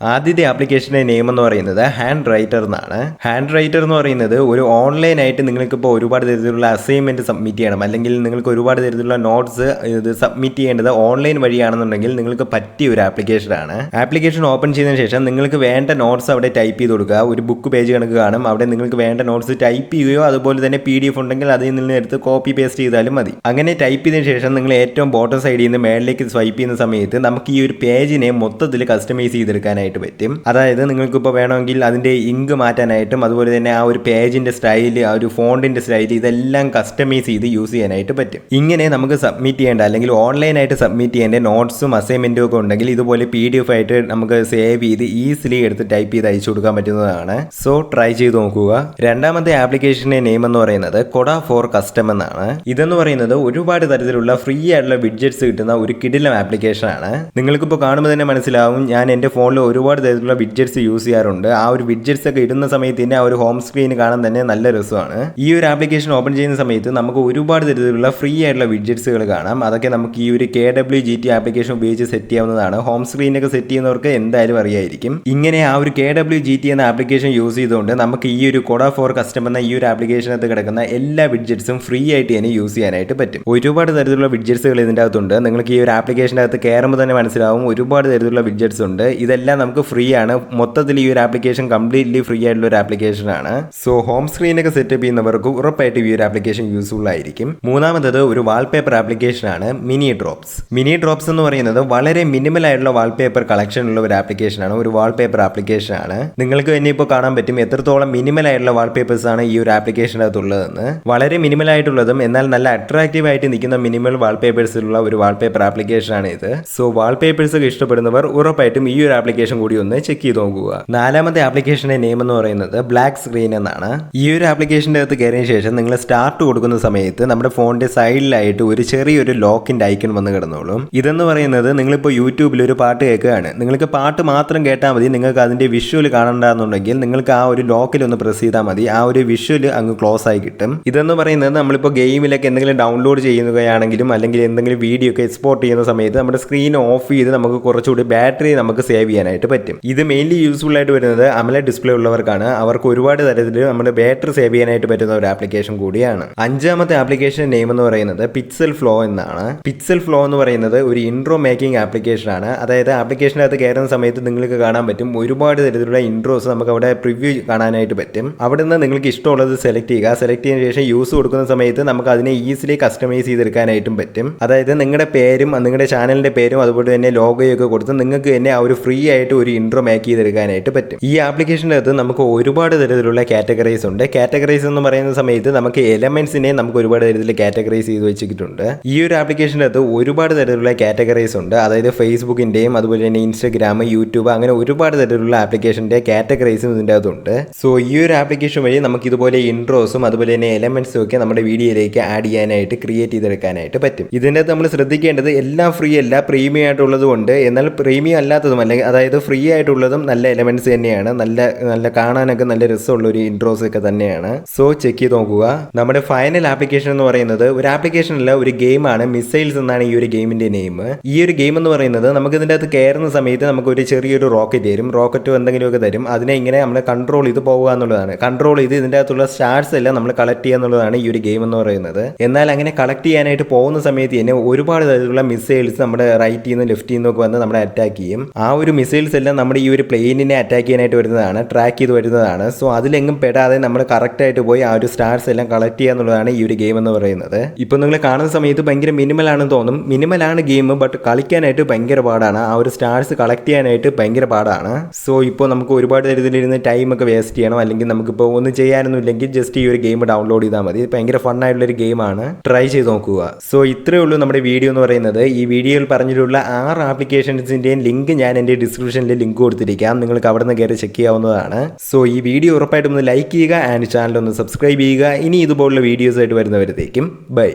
ആദ്യത്തെ ആപ്ലിക്കേഷൻ്റെ നെയിം എന്ന് പറയുന്നത് ഹാൻഡ് റൈറ്റർ എന്നാണ്. ഹാൻഡ് റൈറ്റർ എന്ന് പറയുന്നത് ഒരു ഓൺലൈനായിട്ട് നിങ്ങൾക്കിപ്പോൾ ഒരുപാട് തരത്തിലുള്ള അസൈൻമെൻറ്റ് സബ്മിറ്റ് ചെയ്യണം, അല്ലെങ്കിൽ നിങ്ങൾക്ക് ഒരുപാട് തരത്തിലുള്ള നോട്ട്സ് ഇത് സബ്മിറ്റ് ചെയ്യേണ്ടത് ഓൺലൈൻ വഴിയാണെന്നുണ്ടെങ്കിൽ നിങ്ങൾക്ക് പറ്റിയ ഒരു ആപ്ലിക്കേഷനാണ്. ആപ്ലിക്കേഷൻ ഓപ്പൺ ചെയ്തതിന് ശേഷം നിങ്ങൾക്ക് വേണ്ട നോട്ട്സ് അവിടെ ടൈപ്പ് ചെയ്ത് കൊടുക്കുക. ഒരു ബുക്ക് പേജ് കണക്ക് കാണും, അവിടെ നിങ്ങൾക്ക് വേണ്ട നോട്ട്സ് ടൈപ്പ് ചെയ്യുകയോ അതുപോലെ തന്നെ PDF ഉണ്ടെങ്കിൽ അതിൽ നിന്ന് എടുത്ത് കോപ്പി പേസ്റ്റ് ചെയ്താലും മതി. അങ്ങനെ ടൈപ്പ് ചെയ്തതിന് ശേഷം നിങ്ങൾ ഏറ്റവും ബോട്ടം സൈഡിൽ നിന്ന് മേളിലേക്ക് സ്വൈപ്പ് ചെയ്യുന്ന സമയത്ത് നമുക്ക് ഈ ഒരു പേജിനെ മൊത്തത്തിൽ കസ്റ്റമൈസ് ചെയ്തെടുക്കാനായിട്ട് പറ്റും. അതായത് നിങ്ങൾക്കിപ്പോൾ വേണമെങ്കിൽ അതിൻ്റെ ഇങ്ക് മാറ്റാനായിട്ടും അതുപോലെ തന്നെ ആ ഒരു പേജിൻ്റെ സ്റ്റൈല്, ആ ഒരു ഫോണ്ടിൻ്റെ സ്റ്റൈല് ഇതെല്ലാം കസ്റ്റമൈസ് ചെയ്ത് യൂസ് ചെയ്യാനായിട്ട് പറ്റും. ഇങ്ങനെ നമുക്ക് സബ്മിറ്റ് ചെയ്യേണ്ട അല്ലെങ്കിൽ ഓൺലൈനായിട്ട് സബ്മിറ്റ് ചെയ്യേണ്ട നോട്ട്സും അസൈൻമെൻറ്റും ഒക്കെ ഉണ്ടെങ്കിൽ ഇതുപോലെ PDF ആയിട്ട് നമുക്ക് സേവ് ചെയ്ത് ഈസിലി എടുത്ത് ടൈപ്പ് ചെയ്ത് അയച്ചു കൊടുക്കാൻ പറ്റുന്നതാണ്. സോ ട്രൈ ചെയ്ത് നോക്കുക. രണ്ടാമത്തെ ആപ്ലിക്കേഷൻ്റെ നെയിം എന്ന് പറയുന്നത് കൊഡ ഫോർ കസ്റ്റം എന്നാണ്. ഇതെന്ന് പറയുന്നത് ഒരുപാട് തരത്തിലുള്ള ഫ്രീ ആയിട്ടുള്ള വിഡ്ജറ്റ്സ് കിട്ടുന്ന ഒരു കിടിലം ആപ്ലിക്കേഷനാണ്. നിങ്ങൾക്കിപ്പോൾ കാണുമ്പോൾ തന്നെ മനസ്സിലാവും, ഞാൻ എൻ്റെ ഫോണിൽ ഒരുപാട് തരത്തിലുള്ള വിഡ്ജറ്റ്സ് യൂസ് ചെയ്യാറുണ്ട്. ആ ഒരു വിഡ്ജറ്റ്സ് ഒക്കെ ഇടുന്ന സമയത്ത് തന്നെ ആ ഒരു ഹോം സ്ക്രീൻ കാണാൻ തന്നെ നല്ല രസമാണ്. ഈ ഒരു ആപ്ലിക്കേഷൻ ഓപ്പൺ ചെയ്യുന്ന സമയത്ത് നമുക്ക് ഒരുപാട് തരത്തിലുള്ള ഫ്രീ ആയിട്ടുള്ള വിഡ്ജറ്റ്സുകൾ കാണാം. അതൊക്കെ നമുക്ക് ഈ ഒരു KWGT ആപ്ലിക്കേഷൻ ഉപയോഗിച്ച് സെറ്റ് ചെയ്യാവുന്നതാണ്. ഹോം സ്ക്രീനൊക്കെ സെറ്റ് ചെയ്യുന്നവർക്ക് എന്തായാലും അറിയായിരിക്കും. ഇങ്ങനെ ആ ഒരു KWGT എന്ന ആപ്ലിക്കേഷൻ യൂസ് ചെയ്തുകൊണ്ട് നമുക്ക് ഈ ഒരു കൊഡ ഫോർ കസ്റ്റം എന്ന ഈ ഒരു ആപ്ലിക്കേഷനകത്ത് കിടക്കുന്ന എല്ലാ വിഡ്ജറ്റ്സും ഫ്രീ ആയിട്ട് തന്നെ യൂസ് ചെയ്യാനായിട്ട് പറ്റും. ഒരുപാട് തരത്തിലുള്ള വിഡ്ജറ്റ്സുകൾ ഇതിൻ്റെ അകത്തുണ്ട്. നിങ്ങൾക്ക് ഈ ഒരു ആപ്ലിക്കേഷൻ്റെ അകത്ത് കയറുമ്പോൾ തന്നെ മനസ്സിലാവും ഒരുപാട് തരത്തിലുള്ള വിഡ്ജറ്റ്സ് ഉണ്ട്. ഇതെല്ലാം നമുക്ക് ഫ്രീ ആണ്. മൊത്തത്തിൽ ഈ ഒരു ആപ്ലിക്കേഷൻ കംപ്ലീറ്റ്ലി ഫ്രീ ആയിട്ടുള്ള ഒരു ആപ്ലിക്കേഷൻ ആണ്. സോ ഹോം സ്ക്രീനൊക്കെ സെറ്റപ്പ് ചെയ്യുന്നവർക്ക് ഉറപ്പായിട്ട് ഈ ഒരു ആപ്ലിക്കേഷൻ യൂസ്ഫുൾ ആയിരിക്കും. മൂന്നാമത്തത് ഒരു വാൾപേപ്പർ ആപ്ലിക്കേഷൻ ആണ് മിനി ഡ്രോപ്സ്. മിനി ഡ്രോപ്സ് എന്ന് പറയുന്നത് വളരെ മിനിമൽ ആയിട്ടുള്ള വാൾപേപ്പർ കളക്ഷൻ ഉള്ള ഒരു ആപ്ലിക്കേഷൻ ആണ്, ഒരു വാൾപേപ്പർ ആപ്ലിക്കേഷൻ ആണ്. നിങ്ങൾക്ക് തന്നെ ഇപ്പോൾ കാണാൻ പറ്റും എത്രത്തോളം മിനിമൽ ആയിട്ടുള്ള വാൾപേപ്പേഴ്സ് ആണ് ഈ ഒരു ആപ്ലിക്കേഷനകത്തുള്ളതെന്ന്. വളരെ മിനിമൽ ആയിട്ടുള്ളതും എന്നാൽ നല്ല അട്രാക്റ്റീവ് ആയിട്ട് നിൽക്കുന്ന മിനിമൽ വാൾപേപ്പേഴ്സിലുള്ള ഒരു വാൾപേപ്പർ ആപ്ലിക്കേഷൻ ആണ് ഇത്. സോ വാൾപേപ്പേഴ്സ് ഒക്കെ ഇഷ്ടപ്പെടുന്നവർ ഉറപ്പായിട്ടും ഈ ഒരു ആപ്ലിക്കേഷൻ കൂടി ഒന്ന് ചെക്ക് ചെയ്ത് നോക്കുക. നാലാമത്തെ ആപ്ലിക്കേഷന്റെ നെയിം എന്ന് പറയുന്നത് ബ്ലാക്ക് സ്ക്രീൻ എന്നാണ്. ഈ ഒരു ആപ്ലിക്കേഷൻ്റെ അകത്ത് കയറിയ ശേഷം നിങ്ങൾ സ്റ്റാർട്ട് കൊടുക്കുന്ന സമയത്ത് നമ്മുടെ ഫോണിന്റെ സൈഡിലായിട്ട് ഒരു ചെറിയൊരു ലോക്കിന്റെ ഐക്കൺ വന്ന് കിടന്നോളും. ഇതെന്ന് പറയുന്നത് നിങ്ങളിപ്പോൾ യൂട്യൂബിൽ ഒരു പാട്ട് കേൾക്കുകയാണ്, നിങ്ങൾക്ക് പാട്ട് മാത്രം കേട്ടാൽ മതി, നിങ്ങൾക്ക് അതിന്റെ വിഷ്വൽ കാണണ്ടെന്നുണ്ടെങ്കിൽ നിങ്ങൾക്ക് ആ ഒരു ലോക്കിൽ ഒന്ന് പ്രസ് ചെയ്താൽ മതി, ആ ഒരു വിഷ്വൽ അങ്ങ് ക്ലോസ് ആയി കിട്ടും. ഇതെന്ന് പറയുന്നത് നമ്മളിപ്പോൾ ഗെയിമിലൊക്കെ എന്തെങ്കിലും ഡൗൺലോഡ് ചെയ്യുകയാണെങ്കിലും അല്ലെങ്കിൽ എന്തെങ്കിലും വീഡിയോ ഒക്കെ എക്സ്പോർട്ട് ചെയ്യുന്ന സമയത്ത് നമ്മുടെ സ്ക്രീൻ ഓഫ് ചെയ്ത് നമുക്ക് കുറച്ചുകൂടി ബാറ്ററി നമുക്ക് സേവ് ചെയ്യാനായിട്ട് പറ്റും. ഇത് മെയിൻലി യൂസ്ഫുൾ ആയിട്ട് വരുന്നത് AMOLED ഡിസ്പ്ലേ ഉള്ളവർക്കാണ്. അവർക്ക് ഒരുപാട് തരത്തിൽ നമ്മുടെ ബാറ്ററി സേവ് ചെയ്യാനായിട്ട് പറ്റുന്ന ഒരു ആപ്ലിക്കേഷൻ കൂടിയാണ്. അഞ്ചാമത്തെ ആപ്ലിക്കേഷൻ നെയിം എന്ന് പറയുന്നത് പിക്സൽ ഫ്ലോ എന്നാണ്. പിക്സൽ ഫ്ലോ എന്ന് പറയുന്നത് ഒരു ഇൻട്രോ മേക്കിംഗ് ആപ്ലിക്കേഷൻ ആണ്. അതായത് ആപ്ലിക്കേഷനകത്ത് കയറുന്ന സമയത്ത് നിങ്ങൾക്ക് കാണാൻ പറ്റും ഒരുപാട് തരത്തിലുള്ള ഇൻട്രോസ് നമുക്ക് അവിടെ പ്രിവ്യൂ കാണാനായിട്ട് പറ്റും. അവിടെ നിന്ന് നിങ്ങൾക്ക് ഇഷ്ടമുള്ളത് സെലക്ട് ചെയ്യുക. സെലക്ട് ചെയ്തതിനു ശേഷം യൂസ് കൊടുക്കുന്ന സമയത്ത് നമുക്ക് അതിനെ ഈസിലി കസ്റ്റമൈസ് ചെയ്തെടുക്കാനായിട്ടും പറ്റും. അതായത് നിങ്ങളുടെ പേരും നിങ്ങളുടെ ചാനലിന്റെ പേരും അതുപോലെ തന്നെ ലോഗോയൊക്കെ കൊടുത്ത് നിങ്ങൾക്ക് തന്നെ ആ ഒരു ഫ്രീ ആയിട്ട് ഒരു ഇൻട്രോ മേക്ക് ചെയ്തെടുക്കാനായിട്ട് പറ്റും. ഈ ആപ്ലിക്കേഷൻ്റെ അകത്ത് നമുക്ക് ഒരുപാട് തരത്തിലുള്ള കാറ്റഗറൈസ് ഉണ്ട്. കാറ്റഗറൈസ് എന്ന് പറയുന്ന സമയത്ത് നമുക്ക് എലമെന്റ്സിനെ നമുക്ക് ഒരുപാട് തരത്തിൽ കാറ്റഗറൈസ് ചെയ്ത് വെച്ചിട്ടുണ്ട്. ഈ ഒരു ആപ്ലിക്കേഷൻ്റെ അകത്ത് ഒരുപാട് തരത്തിലുള്ള കാറ്റഗറൈസ് ഉണ്ട്. അതായത് ഫേസ്ബുക്കിന്റെയും അതുപോലെ തന്നെ ഇൻസ്റ്റാഗ്രാം, യൂട്യൂബ് അങ്ങനെ ഒരുപാട് തരത്തിലുള്ള ആപ്ലിക്കേഷന്റെ കാറ്റഗറൈസും ഇതിൻ്റെ അകത്തുണ്ട്. സോ ഈ ഒരു ആപ്ലിക്കേഷൻ വഴി നമുക്ക് ഇതുപോലെ ഇൻട്രോസും അതുപോലെ തന്നെ എലമെന്റ്സും ഒക്കെ നമ്മുടെ വീഡിയോയിലേക്ക് ആഡ് ചെയ്യാനായിട്ട് ക്രിയേറ്റ് ചെയ്തെടുക്കാനായിട്ട് പറ്റും. ഇതിൻ്റെ അകത്ത് നമ്മൾ ശ്രദ്ധിക്കേണ്ടത് എല്ലാം ഫ്രീ അല്ല, പ്രീമിയം ആയിട്ടുള്ളതും ഉണ്ട്. എന്നാൽ പ്രീമിയം അല്ലാത്തതും അല്ലെങ്കിൽ അതായത് ഫ്രീ ആയിട്ടുള്ളതും നല്ല എലമെന്റ്സ് തന്നെയാണ്, നല്ല കാണാനൊക്കെ നല്ല രസമുള്ള ഒരു ഇൻട്രോസ് ഒക്കെ തന്നെയാണ്. സോ ചെക്ക് ചെയ്ത് നോക്കുക. നമ്മുടെ ഫൈനൽ ആപ്ലിക്കേഷൻ എന്ന് പറയുന്നത് ഒരു ആപ്ലിക്കേഷൻ അല്ല, ഒരു ഗെയിമാണ്. മിസൈൽസ് എന്നാണ് ഈ ഒരു ഗെയിമിന്റെ നെയിം. ഈ ഒരു ഗെയിം എന്ന് പറയുന്നത് നമുക്ക് ഇതിൻ്റെ അകത്ത് കയറുന്ന സമയത്ത് നമുക്ക് ഒരു ചെറിയൊരു റോക്കറ്റ് തരും, റോക്കറ്റോ എന്തെങ്കിലുമൊക്കെ തരും. അതിനെ ഇങ്ങനെ നമ്മൾ കൺട്രോൾ ചെയ്ത് പോകുക എന്നുള്ളതാണ്. കൺട്രോൾ ചെയ്ത് ഇതിൻ്റെ അകത്തുള്ള സ്റ്റാർസ് എല്ലാം നമ്മൾ കളക്ട് ചെയ്യുക എന്നുള്ളതാണ് ഈ ഒരു ഗെയിം എന്ന് പറയുന്നത്. എന്നാൽ അങ്ങനെ കളക്ട് ചെയ്യാനായിട്ട് പോകുന്ന സമയത്ത് തന്നെ ഒരുപാട് തരത്തിലുള്ള മിസൈൽസ് നമ്മുടെ റൈറ്റിൽ നിന്ന് ലെഫ്റ്റിൽ നിന്നൊക്കെ വന്ന് നമ്മളെ അറ്റാക്ക് ചെയ്യും. ആ ഒരു മിസൈൽസ് എല്ലാം നമ്മുടെ ഈ ഒരു പ്ലെയിനിനെ അറ്റാക്ക് ചെയ്യാനായിട്ട് വരുന്നതാണ്, ട്രാക്ക് ചെയ്ത് വരുന്നതാണ്. സോ അതിലെങ്ങും പെടാതെ നമ്മൾ കറക്റ്റായിട്ട് പോയി ആ ഒരു സ്റ്റാർസ് എല്ലാം കളക്ട് ചെയ്യുക എന്നുള്ളതാണ് ഈ ഒരു ഗെയിം എന്ന് പറയുന്നത്. ഇപ്പോൾ നിങ്ങൾ കാണുന്ന സമയത്ത് ഭയങ്കര മിനിമൽ ആണെന്ന് തോന്നും. മിനിമലാണ് ഗെയിം, ബട്ട് കളിക്കാനായിട്ട് ഭയങ്കര പാടാണ്. ആ ഒരു സ്റ്റാർസ് കളക്ട് ചെയ്യാനായിട്ട് ഭയങ്കര പാടാണ്. സോ ഇപ്പോൾ നമുക്ക് ഒരുപാട് തരത്തിലിരുന്ന് ടൈമൊക്കെ വേസ്റ്റ് ചെയ്യണം, അല്ലെങ്കിൽ നമുക്കിപ്പോൾ ഒന്നും ചെയ്യാനൊന്നും ഇല്ലെങ്കിൽ ജസ്റ്റ് ഈ ഒരു ഗെയിം ഡൗൺലോഡ് ചെയ്താൽ മതി. ഭയങ്കര ഫൺ ആയിട്ടുള്ളൊരു ഗെയിമാണ്, ട്രൈ ചെയ്ത് നോക്കുക. സോ ഇത്രയേ ഉള്ളൂ നമ്മുടെ വീഡിയോ എന്ന് പറയുന്നത്. ഈ വീഡിയോയിൽ പറഞ്ഞിട്ടുള്ള 6 ആപ്ലിക്കേഷൻസിൻ്റെയും ലിങ്ക് ഞാൻ എൻ്റെ ഡിസ്ക്രിപ്ഷനിൽ ലിങ്ക് കൊടുത്തിരിക്കാം, നിങ്ങൾക്ക് അവിടെ നിന്ന് കയറി ചെക്ക് ചെയ്യാവുന്നതാണ്. സോ ഈ വീഡിയോ ഉറപ്പായിട്ടും ഒന്ന് ലൈക്ക് ചെയ്യുക ആൻഡ് ചാനൽ ഒന്ന് സബ്സ്ക്രൈബ് ചെയ്യുക. ഇനി ഇതുപോലുള്ള വീഡിയോസ് ആയിട്ട് വരുന്നവരത്തേക്കും ബൈ.